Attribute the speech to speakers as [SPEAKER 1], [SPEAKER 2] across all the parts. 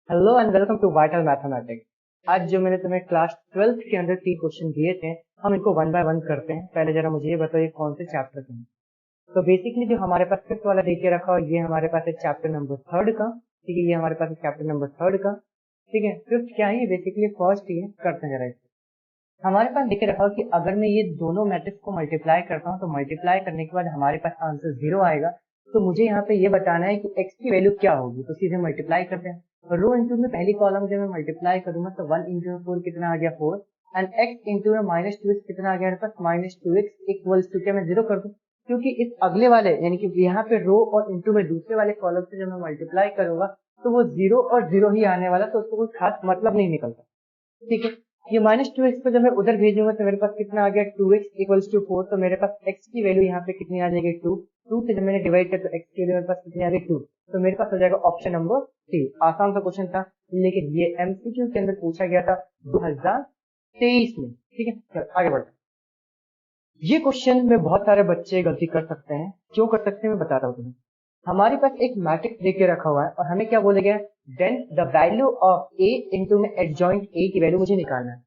[SPEAKER 1] Hello and welcome to vital mathematics. आज जो मैंने तुम्हें क्लास 12th के अंदर 3 क्वेश्चन दिए थे, हम इनको वन बाय वन करते हैं। पहले जरा मुझे ये बताओ, ये कौन से चैप्टर के हैं? तो बेसिकली जो हमारे पास फिफ्थ वाला दे के रखा हो, ये हमारे पास है चैप्टर नंबर 3 का। ठीक है, ये हमारे पास है चैप्टर नंबर 3 का। ठीक है, फिफ्थ क्या है? ये बेसिकली फर्स्ट ही है। करते हैं जरा इसको। हमारे पास देखे रखा हो कि अगर मैं ये दोनों मैट्रिक्स को मल्टीप्लाई करता हूँ, तो मल्टीप्लाई करने के बाद हमारे पास आंसर 0 आएगा। तो मुझे यहाँ पे ये बताना है कि x की वैल्यू क्या होगी। तो सीधे मल्टीप्लाई करते हैं। रो इंटू में पहली कॉलम जब मैं मल्टीप्लाई करूंगा तो 1 इंटू में 4 कितना आ गया 4, एंड x इंटू में -2x कितना आ गया मेरे पास -2x इक्वल्स टू क्या मैं 0 कर दूं, क्योंकि इस अगले वाले यानी कि यहाँ पे रो और इंटू में दूसरे वाले कॉलम से जब मैं मल्टीप्लाई करूंगा तो वो 0 और 0 ही आने वाला, तो उसको कोई खास मतलब नहीं निकलता। ठीक है, ये -2x को जब मैं उधर भेजूंगा तो मेरे पास कितना आ गया 2x इक्वल्स टू 4। तो मेरे पास x की वैल्यू यहाँ पे कितनी आ जाएगी 2। 2 से जब मैंने डिवाइड किया तो x की वैल्यू मेरे पास कितनी आ गई 2। तो मेरे पास हो जाएगा ऑप्शन नंबर सी। आसान सा क्वेश्चन था, लेकिन ये एमसीक्यू के अंदर पूछा गया था 2023 में। ठीक है, चलो आगे बढ़ते हैं। ये क्वेश्चन में बहुत सारे बच्चे गलती कर सकते हैं। क्यों कर सकते हैं मैं बताता हूँ तुम्हें। हमारे पास एक मैट्रिक्स देके रखा हुआ है और हमें क्या बोले गया, then the value of a into में एडजॉइंट a की वैल्यू मुझे निकालना है।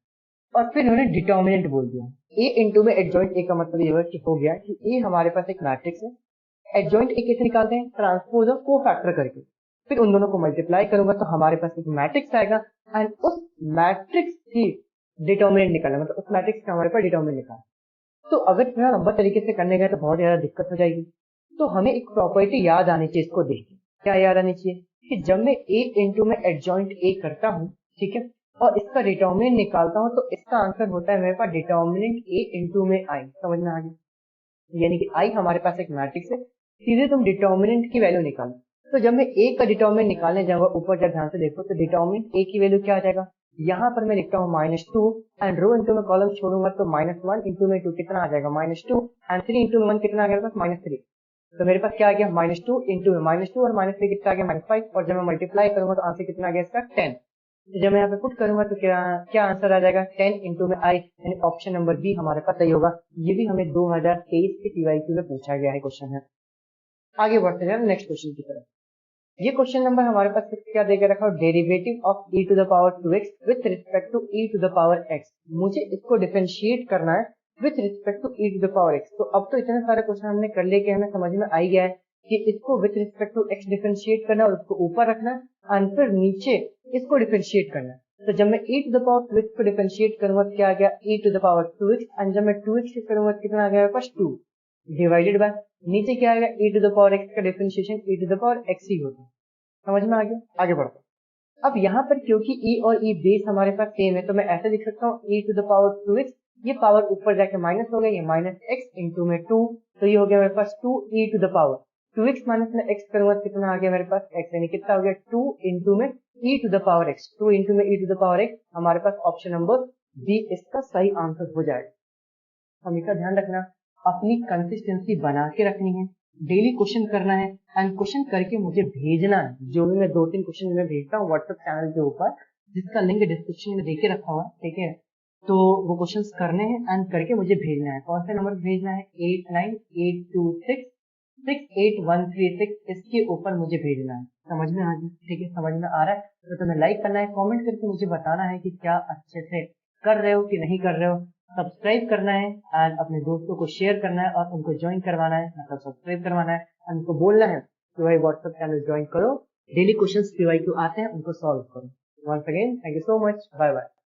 [SPEAKER 1] और फिर उन्होंने डिटर्मिनेंट बोल दिया। a इंटू में एडजॉइंट a का मतलब ये हुआ कि हो गया कि a हमारे पास एक मैट्रिक्स है। एडजॉइंट a कैसे निकालते हैं? ट्रांसपोज और कोफैक्टर करके। फिर उन दोनों को मल्टीप्लाई करूंगा तो हमारे पास एक मैट्रिक्स आएगा, एंड उस मैट्रिक्स की डिटर्मिनेंट निकालना, मतलब उस मैट्रिक्स का हमारे पास डिटर्मिनेंट निकालना। तो अगर थोड़ा लंबा तरीके से करने गए तो बहुत ज्यादा दिक्कत हो जाएगी। तो हमें एक प्रॉपर्टी याद आनी चाहिए इसको देख के। क्या याद आनी चाहिए? कि जब मैं a इंटू में एडजॉइंट a करता हूँ, ठीक है, और इसका डिटर्मिनेंट निकालता हूँ, तो इसका आंसर होता है मेरे पास डिटर्मिनेंट a इंटू में i। समझ में आ गया? यानी कि i हमारे पास एक मैट्रिक्स है, सीधे तुम डिटर्मिनेंट की वैल्यू निकालो। तो जब मैं a का डिटर्मिनेंट निकालने जाऊंगा, ऊपर जब ध्यान से देखो तो डिटर्मिनेंट a की वैल्यू क्या आ जाएगा, यहाँ पर मैं लिखता हूँ -2, एंड रो इंटू में कॉलम छोड़ूंगा तो -1 इंटू में 2 कितना आ जाएगा -2, एंड 3 इंटू में 1 कितना आ गया -3। तो मेरे पास क्या आ गया -2 इंटू में -2 और -3 कितना आ गया -5, और जब मैं मल्टीप्लाई करूंगा तो आंसर कितना आ गया इसका 10। तो जब मैं यहाँ पे पुट करूंगा तो क्या क्या आंसर आ जाएगा 10 इंटू में आई, यानी ऑप्शन नंबर बी हमारे पास सही होगा। ये भी हमें 2023 के पीवाईक्यू में पूछा गया है क्वेश्चन है। आगे बढ़ते हैं नेक्स्ट क्वेश्चन की तरफ। ये क्वेश्चन नंबर हमारे पास क्या देकर रखा है, derivative of e to the power 2x with respect to e to the power x। मुझे इसको डिफरेंशिएट करना है with respect to e to the power x। तो अब तो इतने सारे क्वेश्चन हमने कर लिए कि हमें समझ में आ गया है कि इसको with respect to x differentiate करना और उसको ऊपर रखना, एंड फिर नीचे इसको डिफरेंशिएट करना। तो जब मैं e to the power 2x को डिफरेंशिएट करूंगा तो क्या आ गया e to the power 2x, and जब मैं 2x से करूंगा तो कितना आ गया मेरे पास 2 डिवाइडेड बाय नीचे क्या आएगा e to the power x का differentiation e to the power x ही होता है। समझ में आ गया? आगे बढ़ते हैं। अब यहाँ पर क्योंकि e और e बेस हमारे पास सेम है, तो मैं ऐसे लिख सकता हूँ e to the power 2x, ये पावर ऊपर जाके माइनस हो गया, ये -x इंटू में 2, तो ये हो गया मेरे पास 2 e to the power 2x minus में x करूंगा तो कितना आ गया मेरे पास x, यानी कितना हो गया 2 इंटू में e to the power x। 2 into में e to the power x हमारे पास ऑप्शन नंबर बी इसका सही आंसर हो जाएगा। हमेशा ध्यान रखना, अपनी कंसिस्टेंसी बना के रखनी है, डेली क्वेश्चन करना है, एंड क्वेश्चन करके मुझे भेजना है। जो भी मैं 2-3 क्वेश्चन में भेजता हूँ व्हाट्सएप चैनल के ऊपर, जिसका लिंक डिस्क्रिप्शन में देके रखा हुआ है, ठीक है, तो वो क्वेश्चंस करने हैं एंड करके मुझे भेजना है। कौन से नंबर भेजना है? 8982668136, इसके ऊपर मुझे भेजना है। समझ में आ गया? ठीक है, समझ में आ रहा है तो तुम्हें लाइक करना है, कमेंट करके मुझे बताना है कि क्या अच्छे से कर रहे हो कि नहीं कर रहे हो। सब्सक्राइब करना है एंड अपने दोस्तों को शेयर करना है और उनको ज्वाइन करवाना है, मतलब सब्सक्राइब करवाना है, उनको बोलना है कि भाई व्हाट्सएप चैनल ज्वाइन करो, डेली क्वेश्चंस पीवाईक्यू आते हैं उनको सॉल्व करो। Once again thank you so much, bye bye.